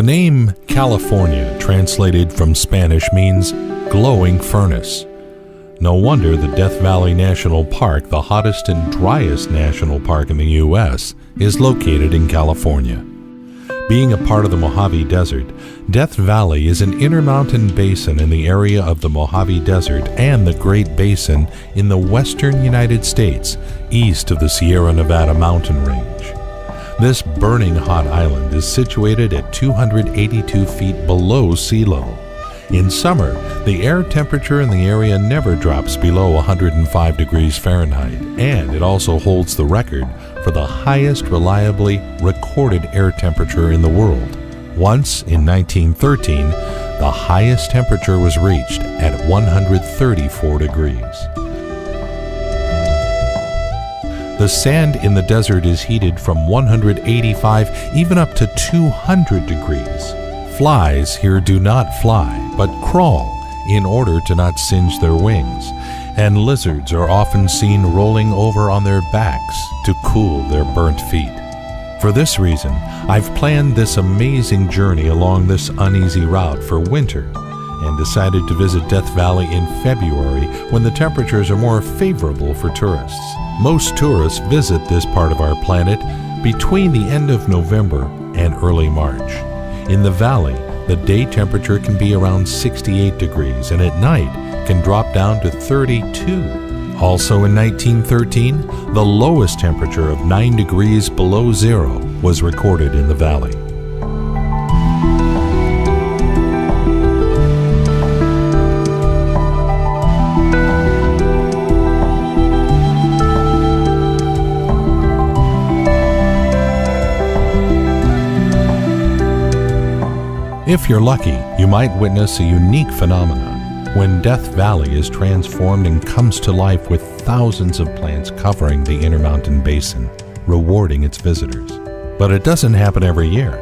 The name California, translated from Spanish, means glowing furnace. No wonder the Death Valley National Park, the hottest and driest national park in the U.S., is located in California. Being a part of the Mojave Desert, Death Valley is an intermountain basin in the area of the Mojave Desert and the Great Basin in the western United States, east of the Sierra Nevada mountain range. This burning hot island is situated at 282 feet below sea level. In summer, the air temperature in the area never drops below 105 degrees Fahrenheit, and it also holds the record for the highest reliably recorded air temperature in the world. Once, in 1913, the highest temperature was reached at 134 degrees. The sand in the desert is heated from 185 even up to 200 degrees. Flies here do not fly, but crawl in order to not singe their wings, and lizards are often seen rolling over on their backs to cool their burnt feet. For this reason, I've planned this amazing journey along this uneasy route for winter and decided to visit Death Valley in February when the temperatures are more favorable for tourists. Most tourists visit this part of our planet between the end of November and early March. In the valley, the day temperature can be around 68 degrees and at night can drop down to 32. Also in 1913, the lowest temperature of 9 degrees below zero was recorded in the valley. If you're lucky, you might witness a unique phenomenon when Death Valley is transformed and comes to life with thousands of plants covering the Intermountain Basin, rewarding its visitors. But it doesn't happen every year.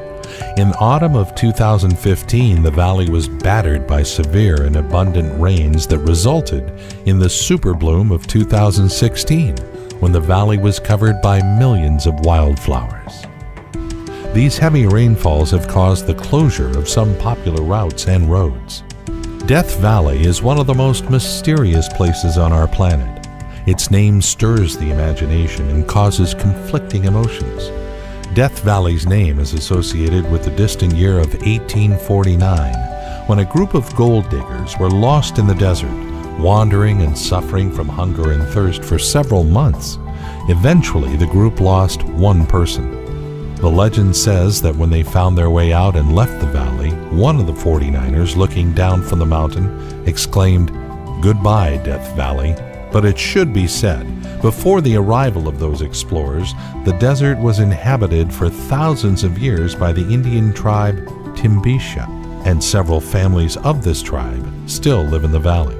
In autumn of 2015, the valley was battered by severe and abundant rains that resulted in the super bloom of 2016, when the valley was covered by millions of wildflowers. These heavy rainfalls have caused the closure of some popular routes and roads. Death Valley is one of the most mysterious places on our planet. Its name stirs the imagination and causes conflicting emotions. Death Valley's name is associated with the distant year of 1849, when a group of gold diggers were lost in the desert, wandering and suffering from hunger and thirst for several months. Eventually, the group lost one person. The legend says that when they found their way out and left the valley, one of the 49ers, looking down from the mountain, exclaimed, "Goodbye, Death Valley." But it should be said, before the arrival of those explorers, the desert was inhabited for thousands of years by the Indian tribe Timbisha, and several families of this tribe still live in the valley.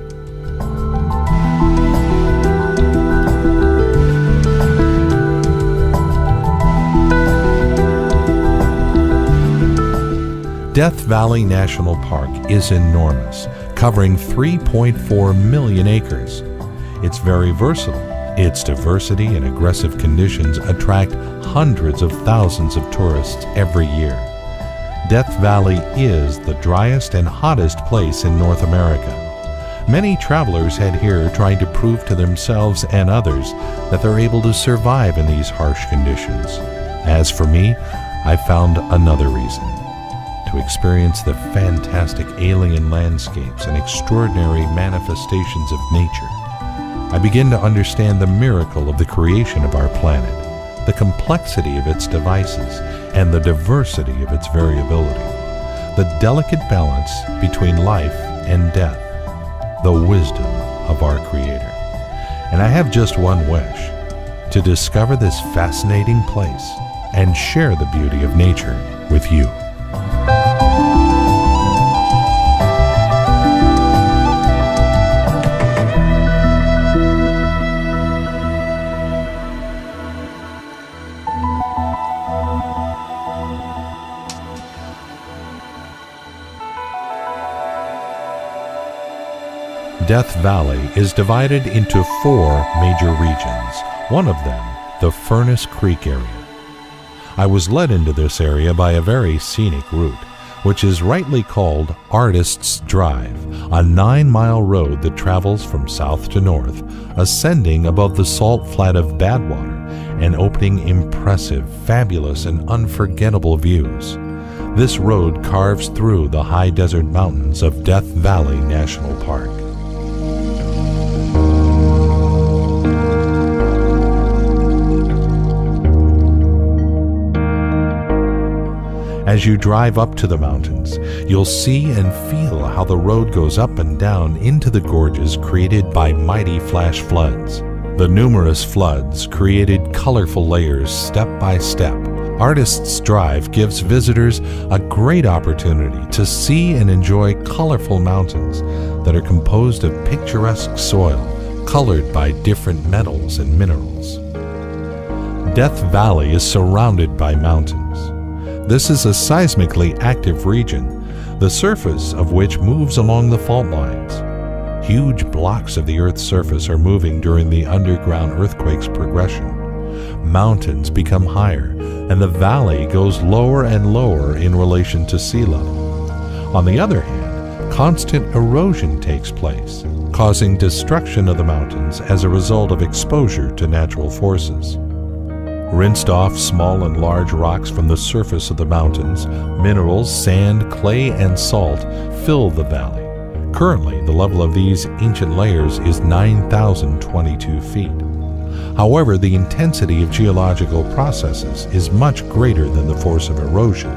Death Valley National Park is enormous, covering 3.4 million acres. It's very versatile. Its diversity and aggressive conditions attract hundreds of thousands of tourists every year. Death Valley is the driest and hottest place in North America. Many travelers head here trying to prove to themselves and others that they're able to survive in these harsh conditions. As for me, I found another reason: to experience the fantastic alien landscapes and extraordinary manifestations of nature. I begin to understand the miracle of the creation of our planet, the complexity of its devices, and the diversity of its variability, the delicate balance between life and death, the wisdom of our Creator. And I have just one wish: to discover this fascinating place and share the beauty of nature with you. Death Valley is divided into 4 major regions, one of them the Furnace Creek area. I was led into this area by a very scenic route, which is rightly called Artists Drive, a 9-mile road that travels from south to north, ascending above the salt flat of Badwater and opening impressive, fabulous, and unforgettable views. This road carves through the high desert mountains of Death Valley National Park. As you drive up to the mountains, you'll see and feel how the road goes up and down into the gorges created by mighty flash floods. The numerous floods created colorful layers step by step. Artists Drive gives visitors a great opportunity to see and enjoy colorful mountains that are composed of picturesque soil colored by different metals and minerals. Death Valley is surrounded by mountains. This is a seismically active region, the surface of which moves along the fault lines. Huge blocks of the Earth's surface are moving during the underground earthquake's progression. Mountains become higher, and the valley goes lower and lower in relation to sea level. On the other hand, constant erosion takes place, causing destruction of the mountains as a result of exposure to natural forces. Rinsed off small and large rocks from the surface of the mountains, minerals, sand, clay, and salt fill the valley. Currently, the level of these ancient layers is 9,022 feet. However, the intensity of geological processes is much greater than the force of erosion.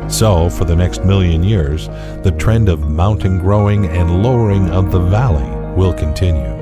So, for the next million years, the trend of mountain growing and lowering of the valley will continue.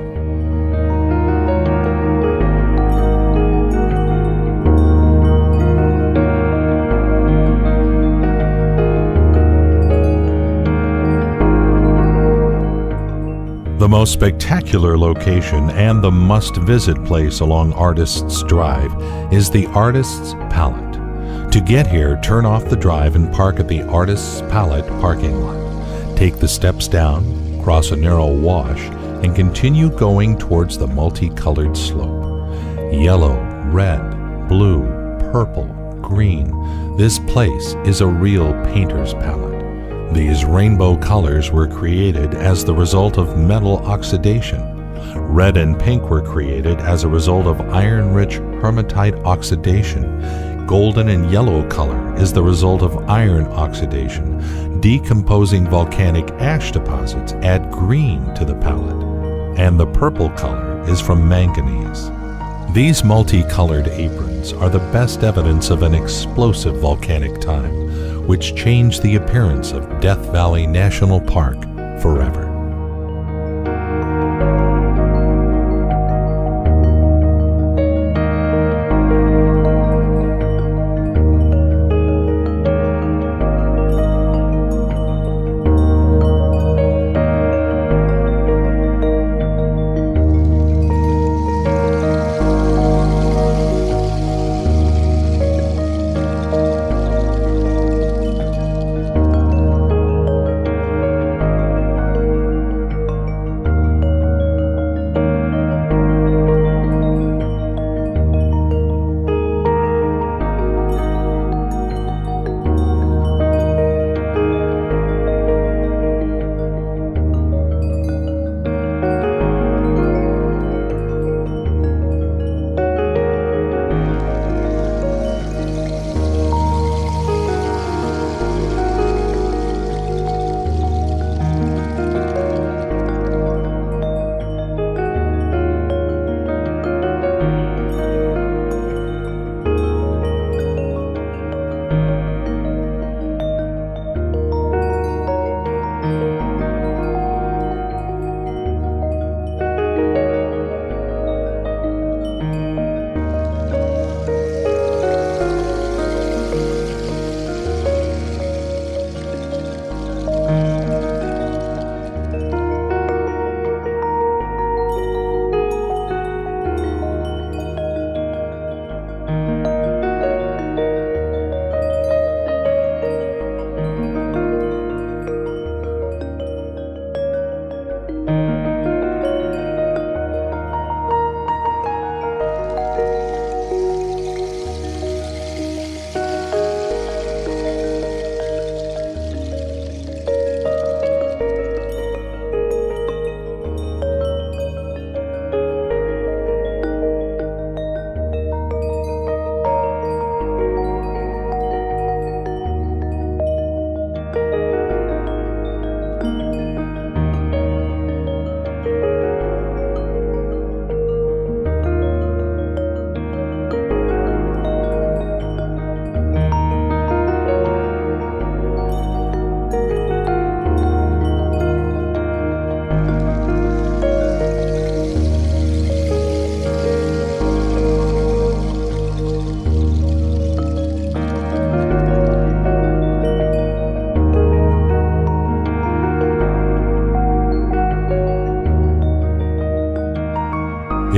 The most spectacular location and the must-visit place along Artists Drive is the Artists Palette. To get here, turn off the drive and park at the Artists Palette parking lot. Take the steps down, cross a narrow wash, and continue going towards the multicolored slope. Yellow, red, blue, purple, green. This place is a real painter's palette. These rainbow colors were created as the result of metal oxidation. Red and pink were created as a result of iron-rich hematite oxidation. Golden and yellow color is the result of iron oxidation. Decomposing volcanic ash deposits add green to the palette. And the purple color is from manganese. These multicolored aprons are the best evidence of an explosive volcanic time, which changed the appearance of Death Valley National Park forever.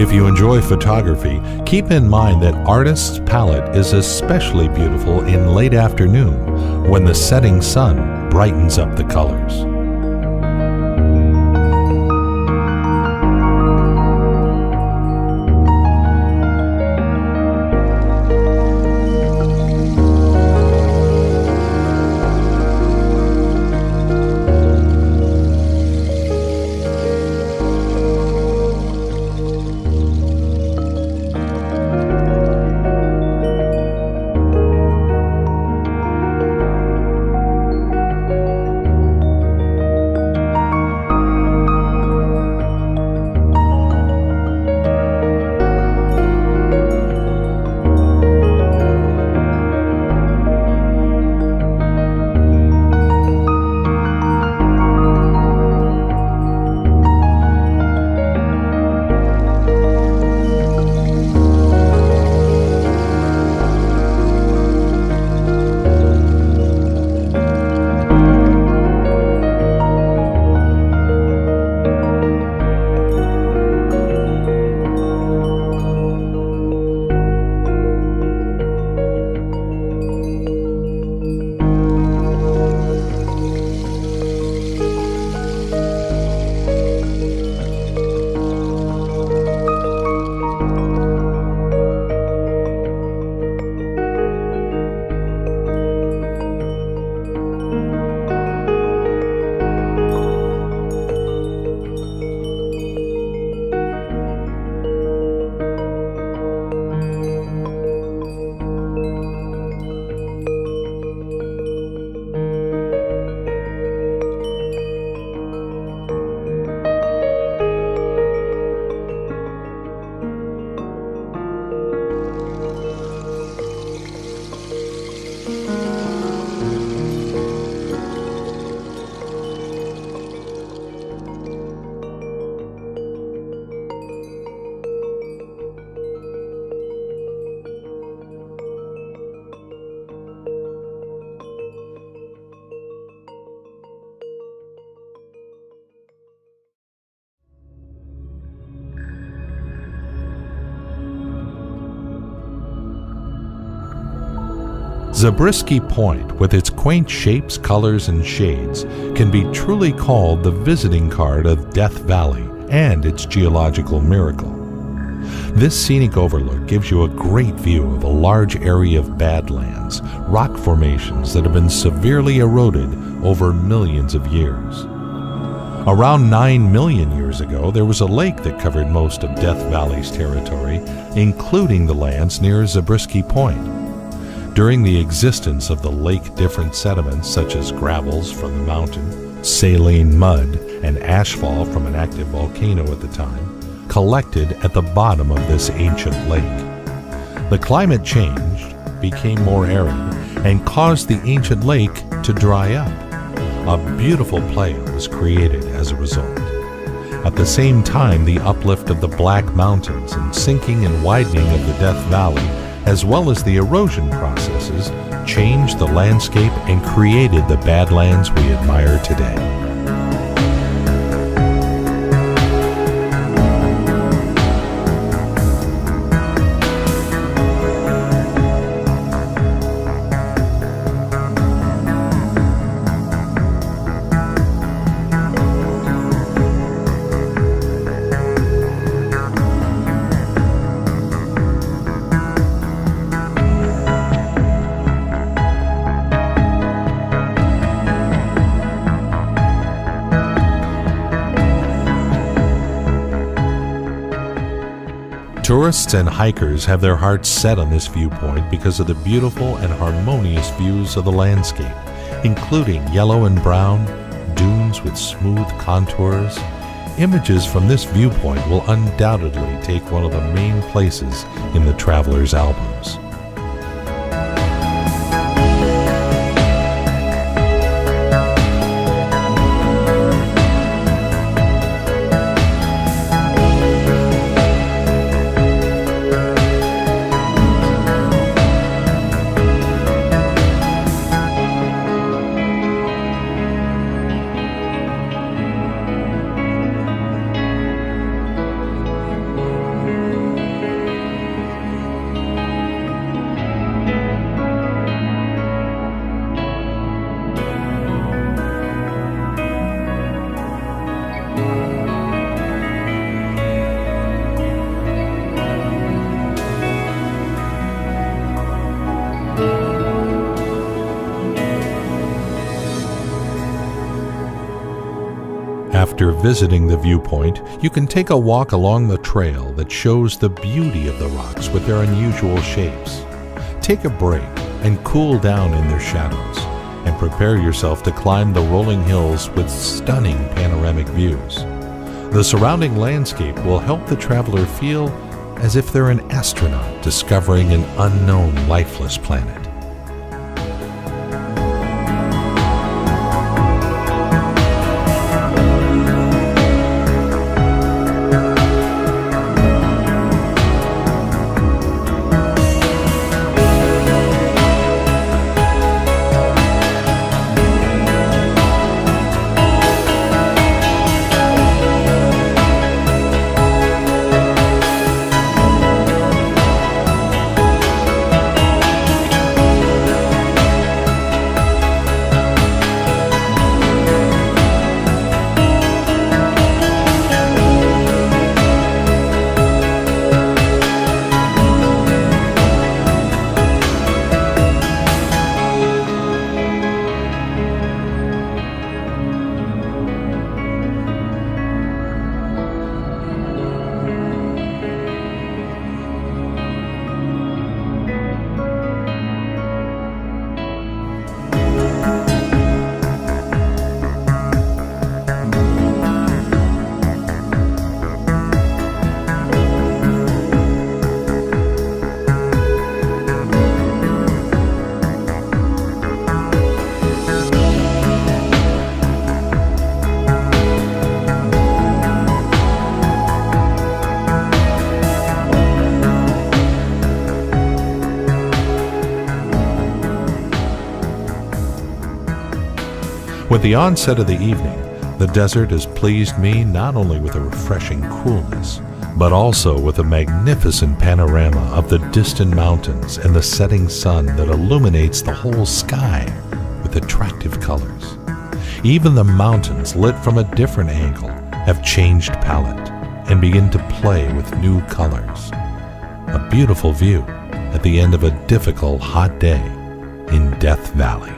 If you enjoy photography, keep in mind that artist's palette is especially beautiful in late afternoon when the setting sun brightens up the colors. Zabriskie Point, with its quaint shapes, colors, and shades, can be truly called the visiting card of Death Valley and its geological miracle. This scenic overlook gives you a great view of a large area of badlands, rock formations that have been severely eroded over millions of years. Around 9 million years ago, there was a lake that covered most of Death Valley's territory, including the lands near Zabriskie Point. During the existence of the lake, different sediments such as gravels from the mountain, saline mud, and ashfall from an active volcano at the time collected at the bottom of this ancient lake. The climate changed, became more arid, and caused the ancient lake to dry up. A beautiful playa was created as a result. At the same time, the uplift of the Black Mountains and sinking and widening of the Death Valley, as well as the erosion processes, changed the landscape and created the Badlands we admire today. Tourists and hikers have their hearts set on this viewpoint because of the beautiful and harmonious views of the landscape, including yellow and brown, dunes with smooth contours. Images from this viewpoint will undoubtedly take one of the main places in the traveler's albums. After visiting the viewpoint, you can take a walk along the trail that shows the beauty of the rocks with their unusual shapes. Take a break and cool down in their shadows, and prepare yourself to climb the rolling hills with stunning panoramic views. The surrounding landscape will help the traveler feel as if they're an astronaut discovering an unknown lifeless planet. With the onset of the evening, the desert has pleased me not only with a refreshing coolness, but also with a magnificent panorama of the distant mountains and the setting sun that illuminates the whole sky with attractive colors. Even the mountains, lit from a different angle, have changed palette and begin to play with new colors. A beautiful view at the end of a difficult hot day in Death Valley.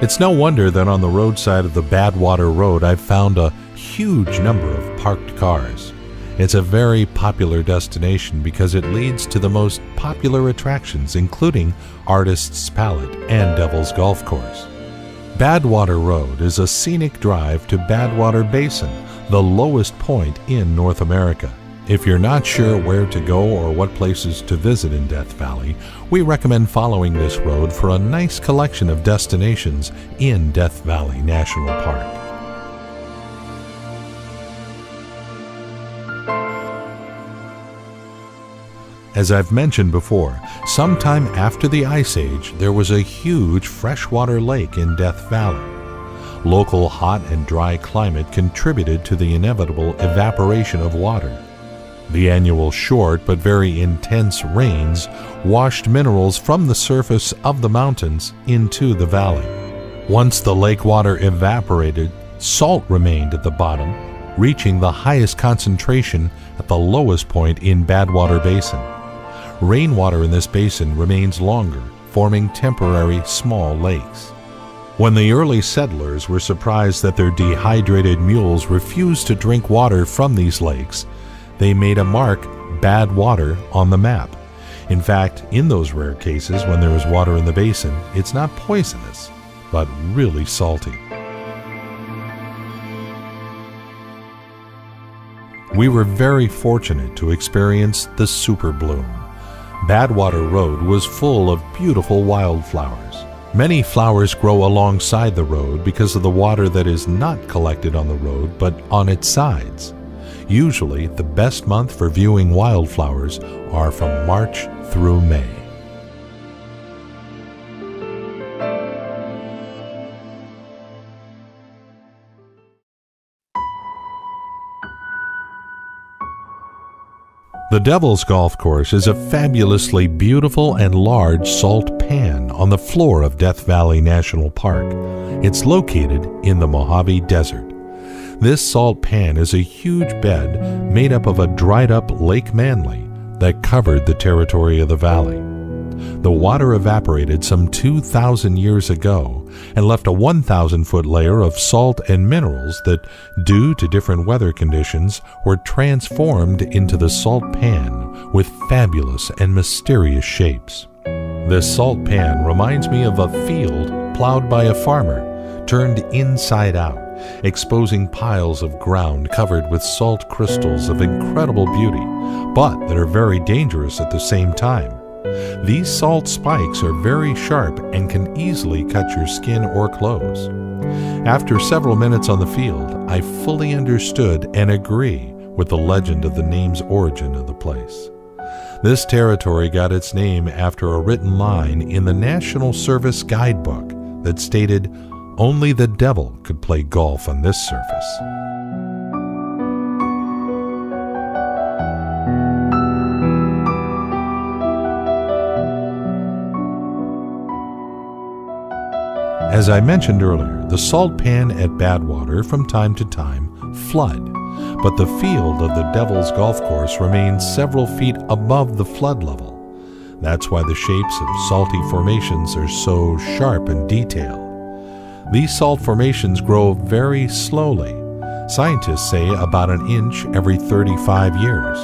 It's no wonder that on the roadside of the Badwater Road I've found a huge number of parked cars. It's a very popular destination because it leads to the most popular attractions, including Artist's Palette and Devil's Golf Course. Badwater Road is a scenic drive to Badwater Basin, the lowest point in North America. If you're not sure where to go or what places to visit in Death Valley, we recommend following this road for a nice collection of destinations in Death Valley National Park. As I've mentioned before, sometime after the Ice Age, there was a huge freshwater lake in Death Valley. Local hot and dry climate contributed to the inevitable evaporation of water. The annual short but very intense rains washed minerals from the surface of the mountains into the valley. Once the lake water evaporated, salt remained at the bottom, reaching the highest concentration at the lowest point in Badwater Basin. Rainwater in this basin remains longer, forming temporary small lakes. When the early settlers were surprised that their dehydrated mules refused to drink water from these lakes, they made a mark, "Bad Water," on the map. In fact, in those rare cases when there is water in the basin, it's not poisonous, but really salty. We were very fortunate to experience the super bloom. Badwater Road was full of beautiful wildflowers. Many flowers grow alongside the road because of the water that is not collected on the road but on its sides. Usually, the best month for viewing wildflowers are from March through May. The Devil's Golf Course is a fabulously beautiful and large salt pan on the floor of Death Valley National Park. It's located in the Mojave Desert. This salt pan is a huge bed made up of a dried-up Lake Manly that covered the territory of the valley. The water evaporated some 2,000 years ago and left a 1,000-foot layer of salt and minerals that, due to different weather conditions, were transformed into the salt pan with fabulous and mysterious shapes. This salt pan reminds me of a field plowed by a farmer, turned inside out, exposing piles of ground covered with salt crystals of incredible beauty, but that are very dangerous at the same time. These salt spikes are very sharp and can easily cut your skin or clothes. After several minutes on the field, I fully understood and agree with the legend of the name's origin of the place. This territory got its name after a written line in the National Service Guidebook that stated, "Only the devil could play golf on this surface." As I mentioned earlier, the salt pan at Badwater from time to time flood, but the field of the Devil's Golf Course remains several feet above the flood level. That's why the shapes of salty formations are so sharp and detailed. These salt formations grow very slowly. Scientists say about an inch every 35 years.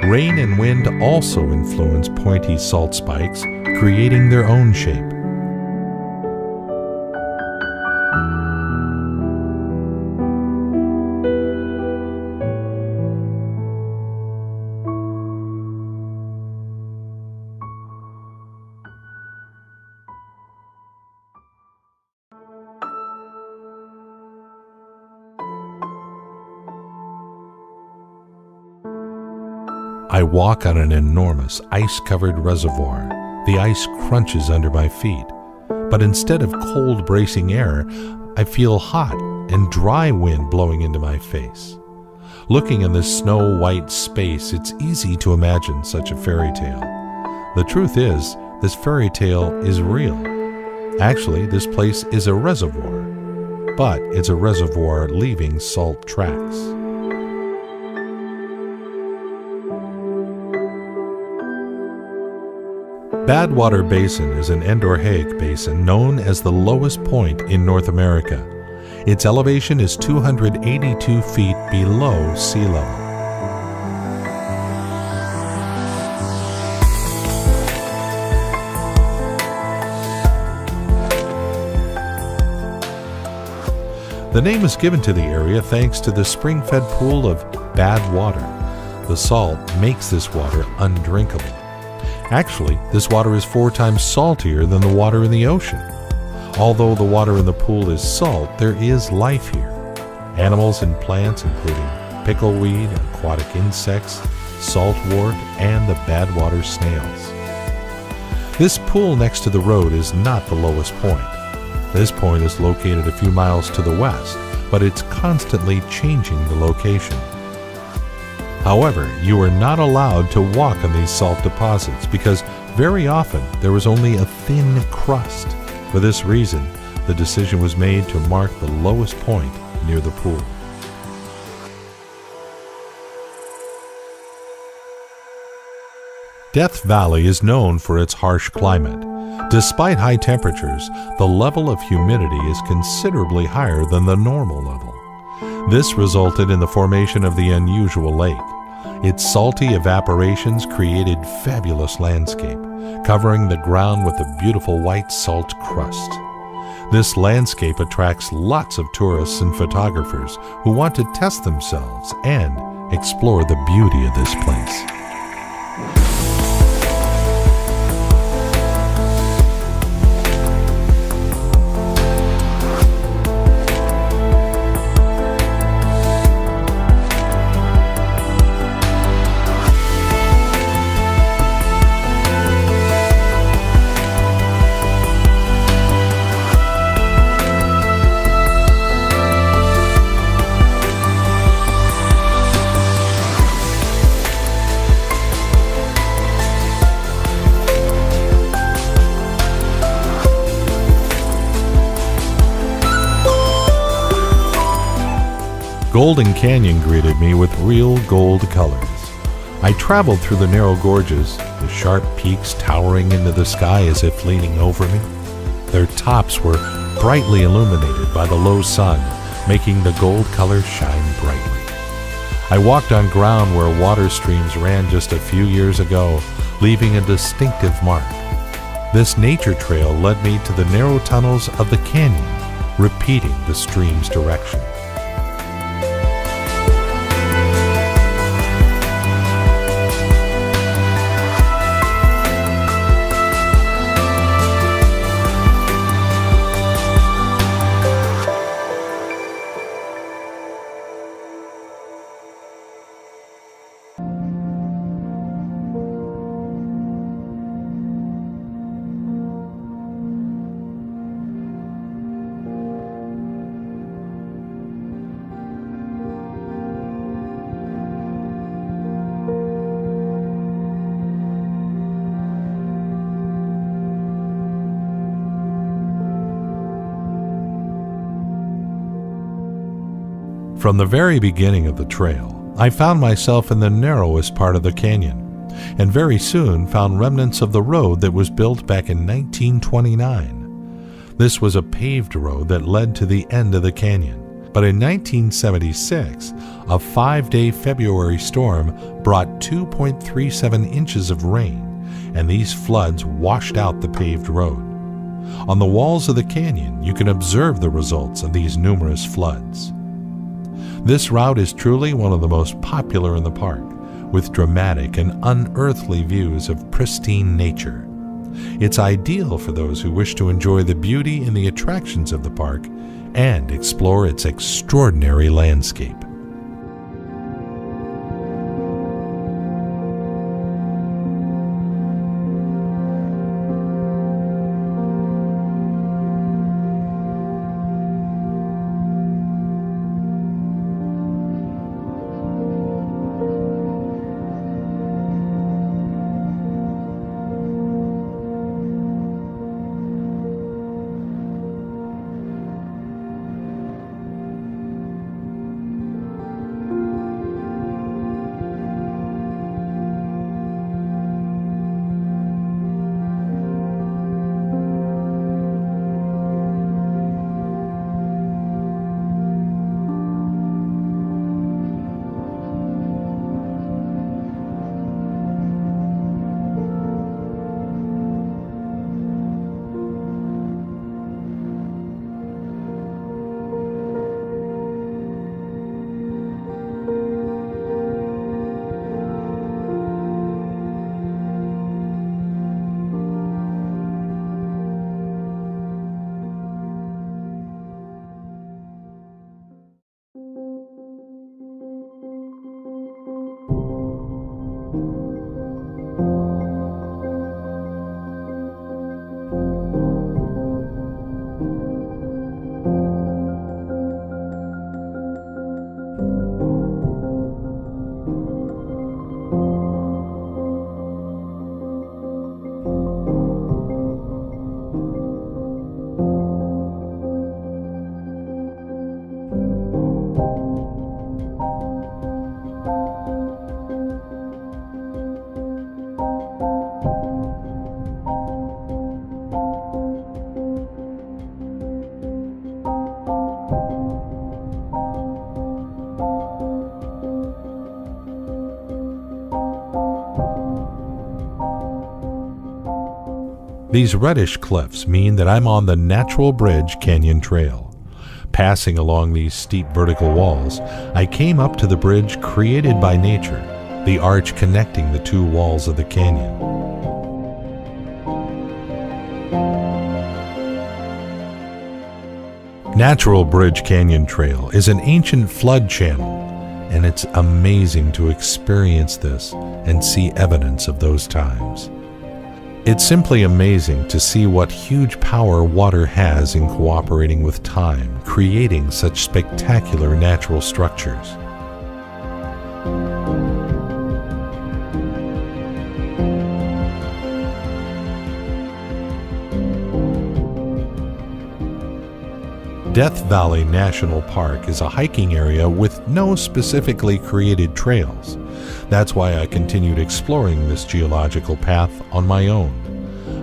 Rain and wind also influence pointy salt spikes, creating their own shape. I walk on an enormous ice-covered reservoir. The ice crunches under my feet, but instead of cold, bracing air, I feel hot and dry wind blowing into my face. Looking in this snow-white space, it's easy to imagine such a fairy tale. The truth is, this fairy tale is real. Actually, this place is a reservoir, but it's a reservoir leaving salt tracks. Badwater Basin is an endorheic basin known as the lowest point in North America. Its elevation is 282 feet below sea level. The name is given to the area thanks to the spring-fed pool of bad water. The salt makes this water undrinkable. Actually, this water is 4 times saltier than the water in the ocean. Although the water in the pool is salt, there is life here. Animals and plants including pickleweed, aquatic insects, saltwort, and the badwater snails. This pool next to the road is not the lowest point. This point is located a few miles to the west, but it's constantly changing the location. However, you are not allowed to walk on these salt deposits because very often there is only a thin crust. For this reason, the decision was made to mark the lowest point near the pool. Death Valley is known for its harsh climate. Despite high temperatures, the level of humidity is considerably higher than the normal level. This resulted in the formation of the unusual lake. Its salty evaporations created fabulous landscape, covering the ground with a beautiful white salt crust. This landscape attracts lots of tourists and photographers who want to test themselves and explore the beauty of this place. Golden Canyon greeted me with real gold colors. I traveled through the narrow gorges, the sharp peaks towering into the sky as if leaning over me. Their tops were brightly illuminated by the low sun, making the gold color shine brightly. I walked on ground where water streams ran just a few years ago, leaving a distinctive mark. This nature trail led me to the narrow tunnels of the canyon, repeating the stream's direction. From the very beginning of the trail, I found myself in the narrowest part of the canyon, and very soon found remnants of the road that was built back in 1929. This was a paved road that led to the end of the canyon, but in 1976, a 5-day February storm brought 2.37 inches of rain, and these floods washed out the paved road. On the walls of the canyon, you can observe the results of these numerous floods. This route is truly one of the most popular in the park, with dramatic and unearthly views of pristine nature. It's ideal for those who wish to enjoy the beauty and the attractions of the park and explore its extraordinary landscape. These reddish cliffs mean that I'm on the Natural Bridge Canyon Trail. Passing along these steep vertical walls, I came up to the bridge created by nature, the arch connecting the two walls of the canyon. Natural Bridge Canyon Trail is an ancient flood channel, and it's amazing to experience this and see evidence of those times. It's simply amazing to see what huge power water has in cooperating with time, creating such spectacular natural structures. Death Valley National Park is a hiking area with no specifically created trails. That's why I continued exploring this geological path on my own.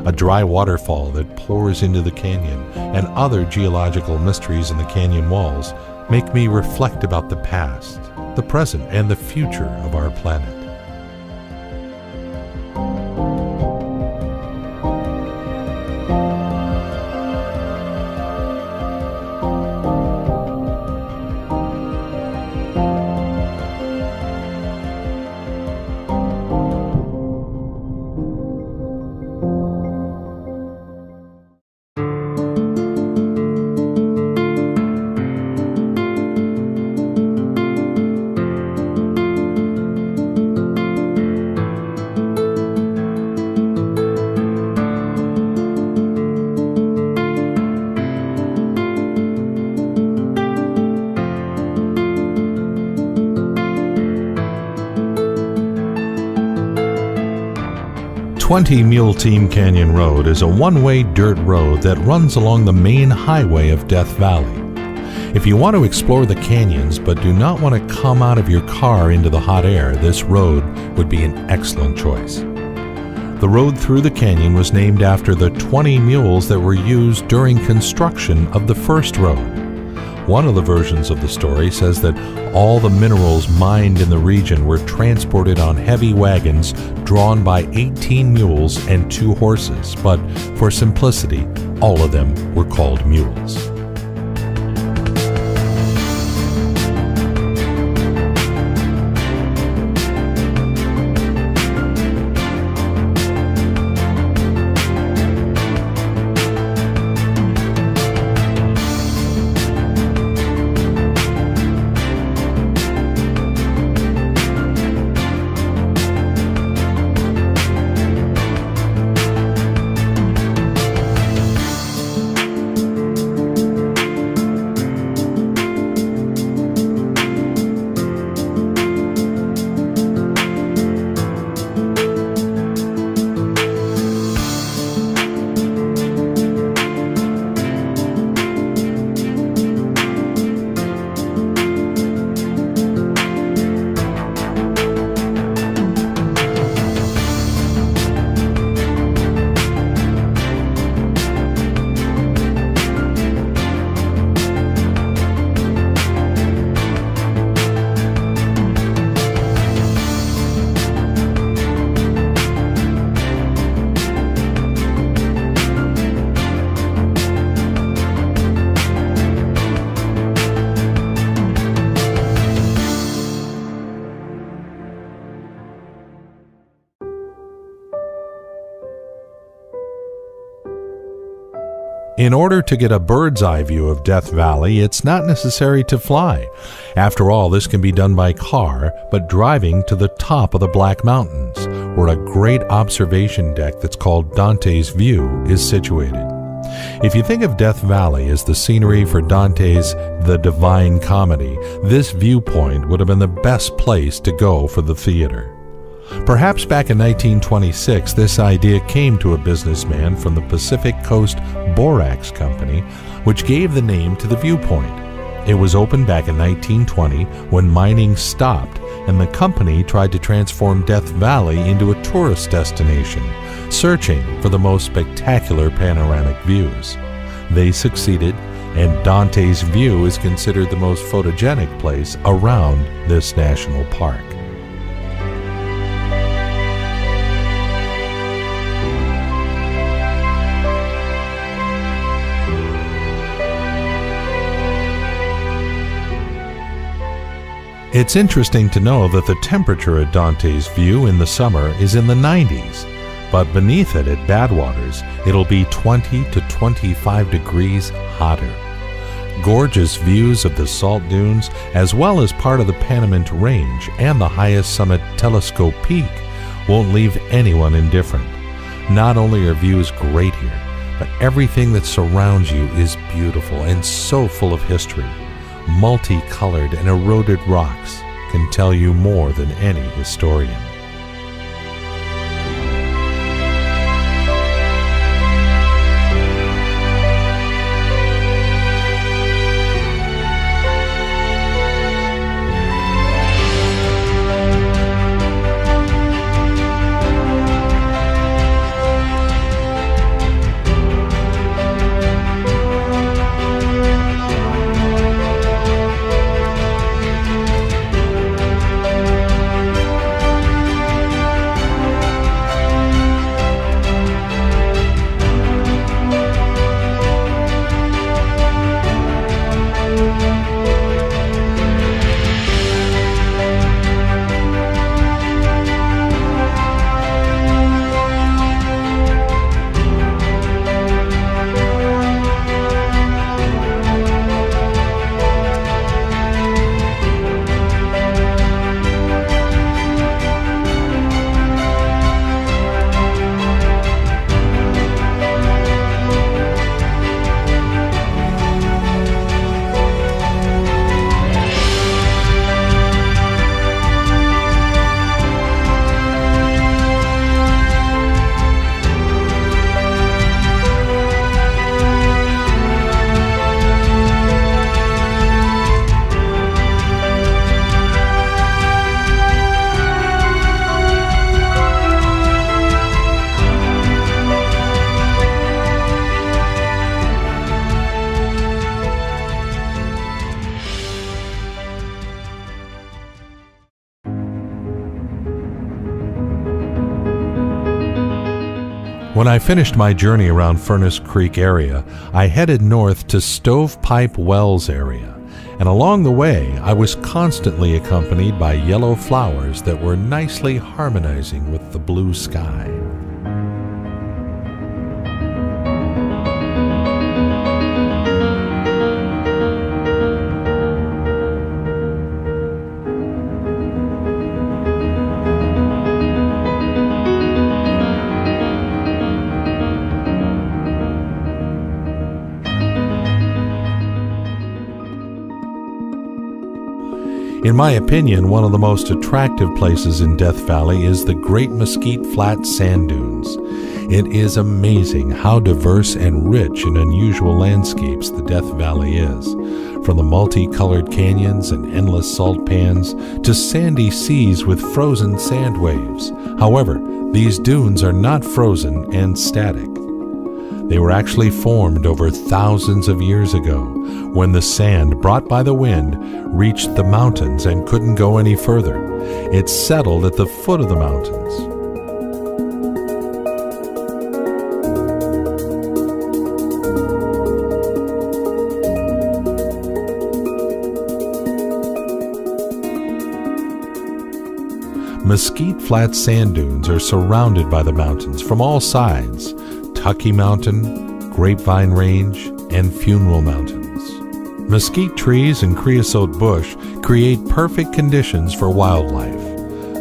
A dry waterfall that pours into the canyon and other geological mysteries in the canyon walls make me reflect about the past, the present, and the future of our planet. Mule Team Canyon Road is a one-way dirt road that runs along the main highway of Death Valley. If you want to explore the canyons but do not want to come out of your car into the hot air, this road would be an excellent choice. The road through the canyon was named after the 20 mules that were used during construction of the first road. One of the versions of the story says that all the minerals mined in the region were transported on heavy wagons drawn by 18 mules and 2 horses, but for simplicity, all of them were called mules. In order to get a bird's eye view of Death Valley, it's not necessary to fly. After all, this can be done by car, but driving to the top of the Black Mountains, where a great observation deck that's called Dante's View is situated. If you think of Death Valley as the scenery for Dante's The Divine Comedy, this viewpoint would have been the best place to go for the theater. Perhaps back in 1926, this idea came to a businessman from the Pacific Coast Borax Company, which gave the name to the viewpoint. It was opened back in 1920 when mining stopped, and the company tried to transform Death Valley into a tourist destination, searching for the most spectacular panoramic views. They succeeded, and Dante's View is considered the most photogenic place around this national park. It's interesting to know that the temperature at Dante's View in the summer is in the 90s, but beneath it at Badwaters, it'll be 20 to 25 degrees hotter. Gorgeous views of the salt dunes, as well as part of the Panamint Range and the highest summit, Telescope Peak, won't leave anyone indifferent. Not only are views great here, but everything that surrounds you is beautiful and so full of history. Multicolored and eroded rocks can tell you more than any historian. When I finished my journey around Furnace Creek area, I headed north to Stovepipe Wells area, and along the way I was constantly accompanied by yellow flowers that were nicely harmonizing with the blue sky. In my opinion, one of the most attractive places in Death Valley is the Great Mesquite Flat Sand Dunes. It is amazing how diverse and rich in unusual landscapes the Death Valley is, from the multicolored canyons and endless salt pans to sandy seas with frozen sand waves. However, these dunes are not frozen and static. They were actually formed over thousands of years ago, when the sand brought by the wind reached the mountains and couldn't go any further. It settled at the foot of the mountains. Mesquite Flat Sand Dunes are surrounded by the mountains from all sides: Tucky Mountain, Grapevine Range, and Funeral Mountains. Mesquite trees and creosote bush create perfect conditions for wildlife.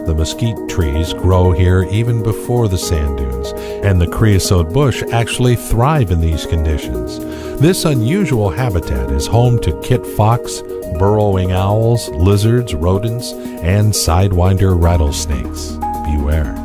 The mesquite trees grow here even before the sand dunes, and the creosote bush actually thrive in these conditions. This unusual habitat is home to kit fox, burrowing owls, lizards, rodents, and sidewinder rattlesnakes. Beware.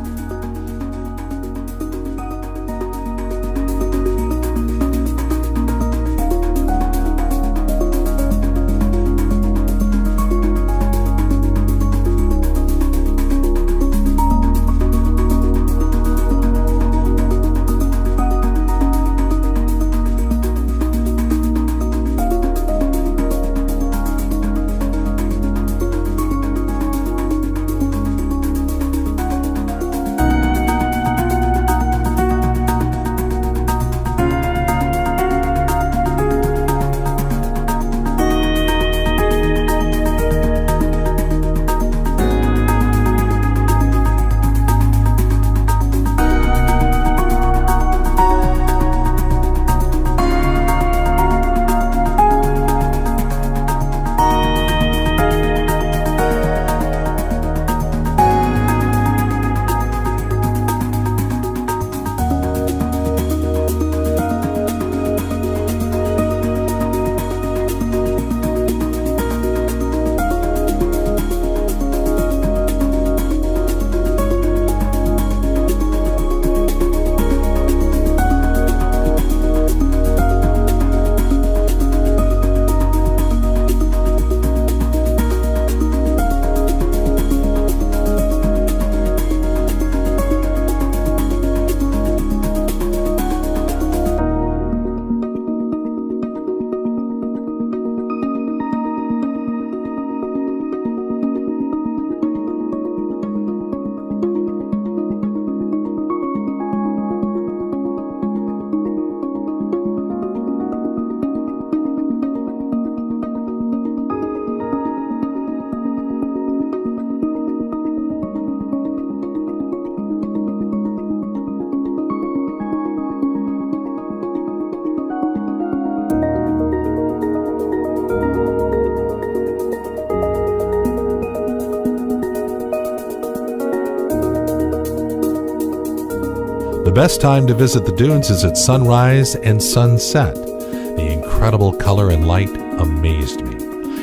The best time to visit the dunes is at sunrise and sunset. The incredible color and light amazed me.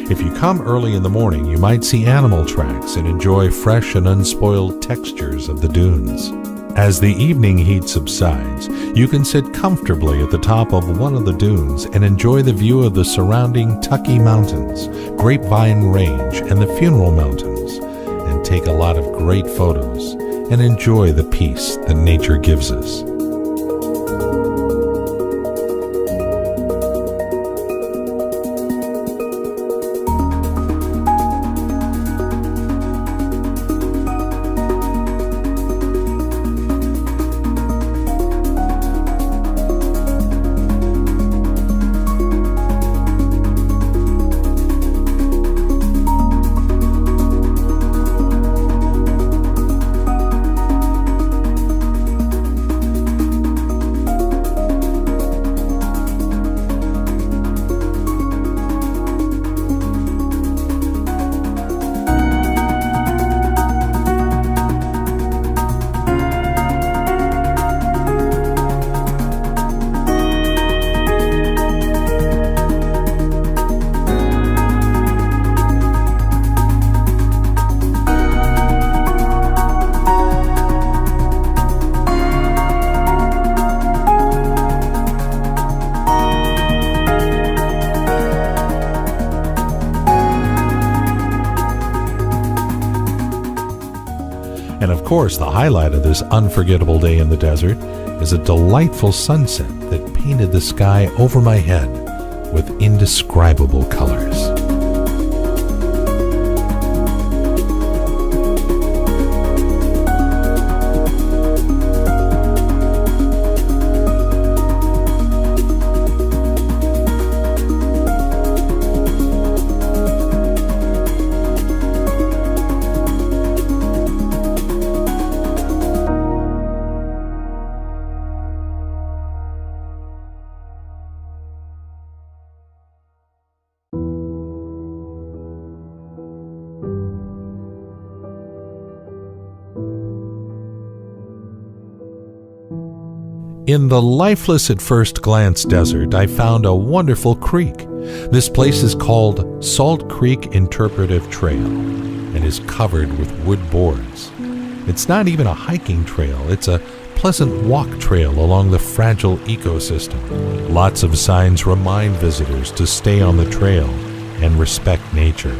If you come early in the morning, you might see animal tracks and enjoy fresh and unspoiled textures of the dunes. As the evening heat subsides, you can sit comfortably at the top of one of the dunes and enjoy the view of the surrounding Tucki Mountains, Grapevine Range, and the Funeral Mountains, and take a lot of great photos and enjoy the peace that nature gives us. And of course, the highlight of this unforgettable day in the desert is a delightful sunset that painted the sky over my head with indescribable colors. In the lifeless at first glance desert, I found a wonderful creek. This place is called Salt Creek Interpretive Trail and is covered with wood boards. It's not even a hiking trail, it's a pleasant walk trail along the fragile ecosystem. Lots of signs remind visitors to stay on the trail and respect nature.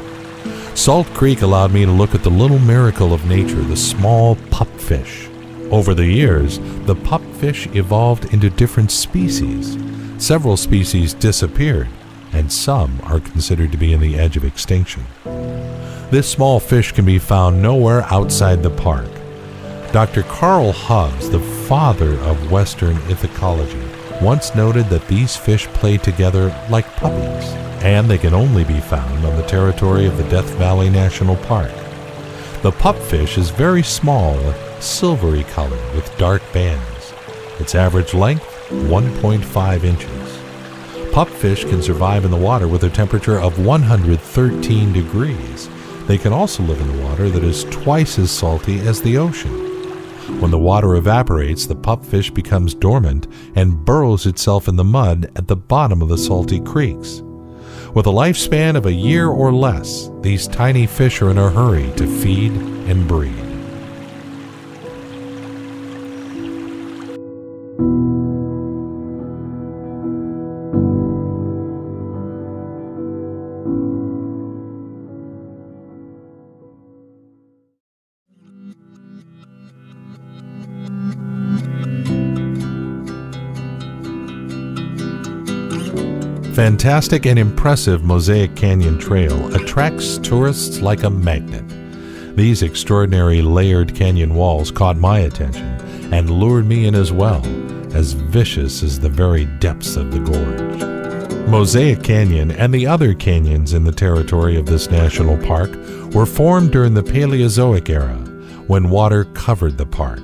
Salt Creek allowed me to look at the little miracle of nature, the small pupfish. Over the years, the pupfish evolved into different species. Several species disappeared, and some are considered to be on the edge of extinction. This small fish can be found nowhere outside the park. Dr. Carl Hubbs, the father of Western ichthyology, once noted that these fish play together like puppies, and they can only be found on the territory of the Death Valley National Park. The pupfish is very small, silvery color with dark bands. Its average length, 1.5 inches. Pupfish can survive in the water with a temperature of 113 degrees. They can also live in the water that is twice as salty as the ocean. When the water evaporates, the pupfish becomes dormant and burrows itself in the mud at the bottom of the salty creeks. With a lifespan of a year or less, these tiny fish are in a hurry to feed and breed. Fantastic and impressive Mosaic Canyon Trail attracts tourists like a magnet. These extraordinary layered canyon walls caught my attention and lured me in as well, as vicious as the very depths of the gorge. Mosaic Canyon and the other canyons in the territory of this national park were formed during the Paleozoic era, when water covered the park.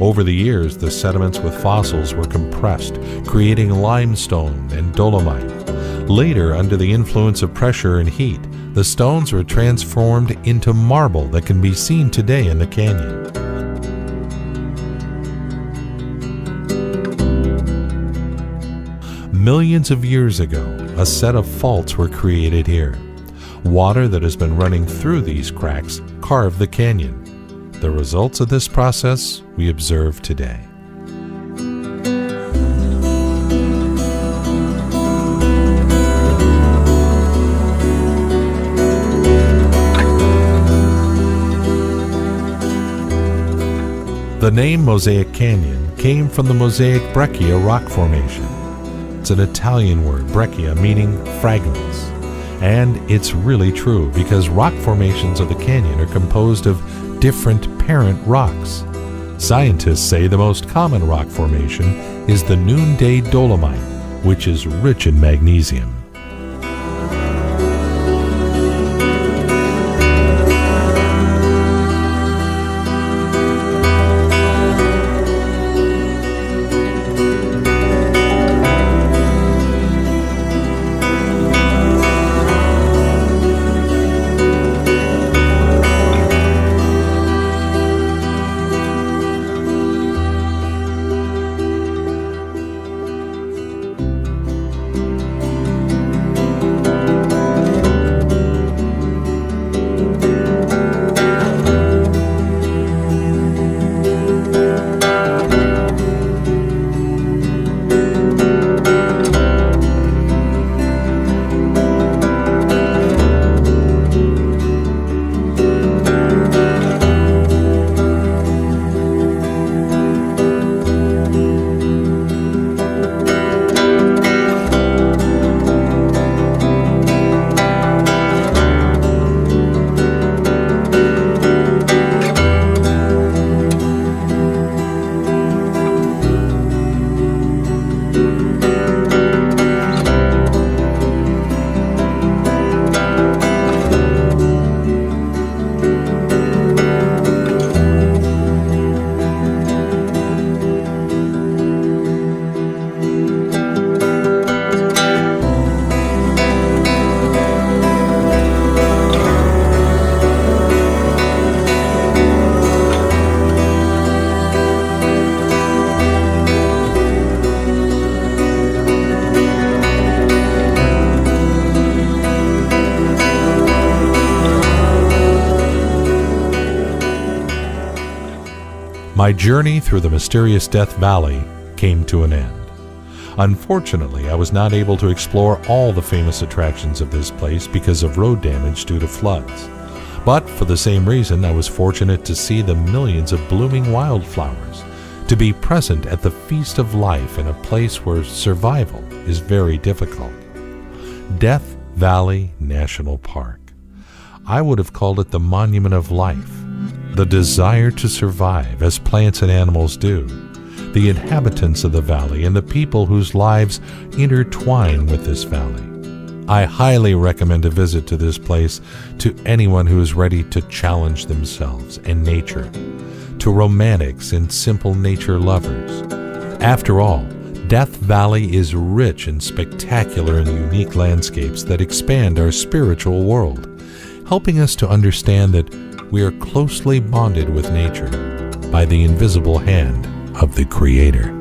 Over the years, the sediments with fossils were compressed, creating limestone and dolomite. Later, under the influence of pressure and heat, the stones were transformed into marble that can be seen today in the canyon. Millions of years ago, a set of faults were created here. Water that has been running through these cracks carved the canyon. The results of this process we observe today. The name Mosaic Canyon came from the Mosaic Breccia rock formation. It's an Italian word, breccia, meaning fragments. And it's really true because rock formations of the canyon are composed of different parent rocks. Scientists say the most common rock formation is the Noonday Dolomite, which is rich in magnesium. My journey through the mysterious Death Valley came to an end. Unfortunately, I was not able to explore all the famous attractions of this place because of road damage due to floods. But for the same reason, I was fortunate to see the millions of blooming wildflowers, to be present at the feast of life in a place where survival is very difficult. Death Valley National Park. I would have called it the monument of life, the desire to survive as plants and animals do, the inhabitants of the valley and the people whose lives intertwine with this valley. I highly recommend a visit to this place to anyone who is ready to challenge themselves and nature, to romantics and simple nature lovers. After all, Death Valley is rich in spectacular and unique landscapes that expand our spiritual world, helping us to understand that we are closely bonded with nature by the invisible hand of the Creator.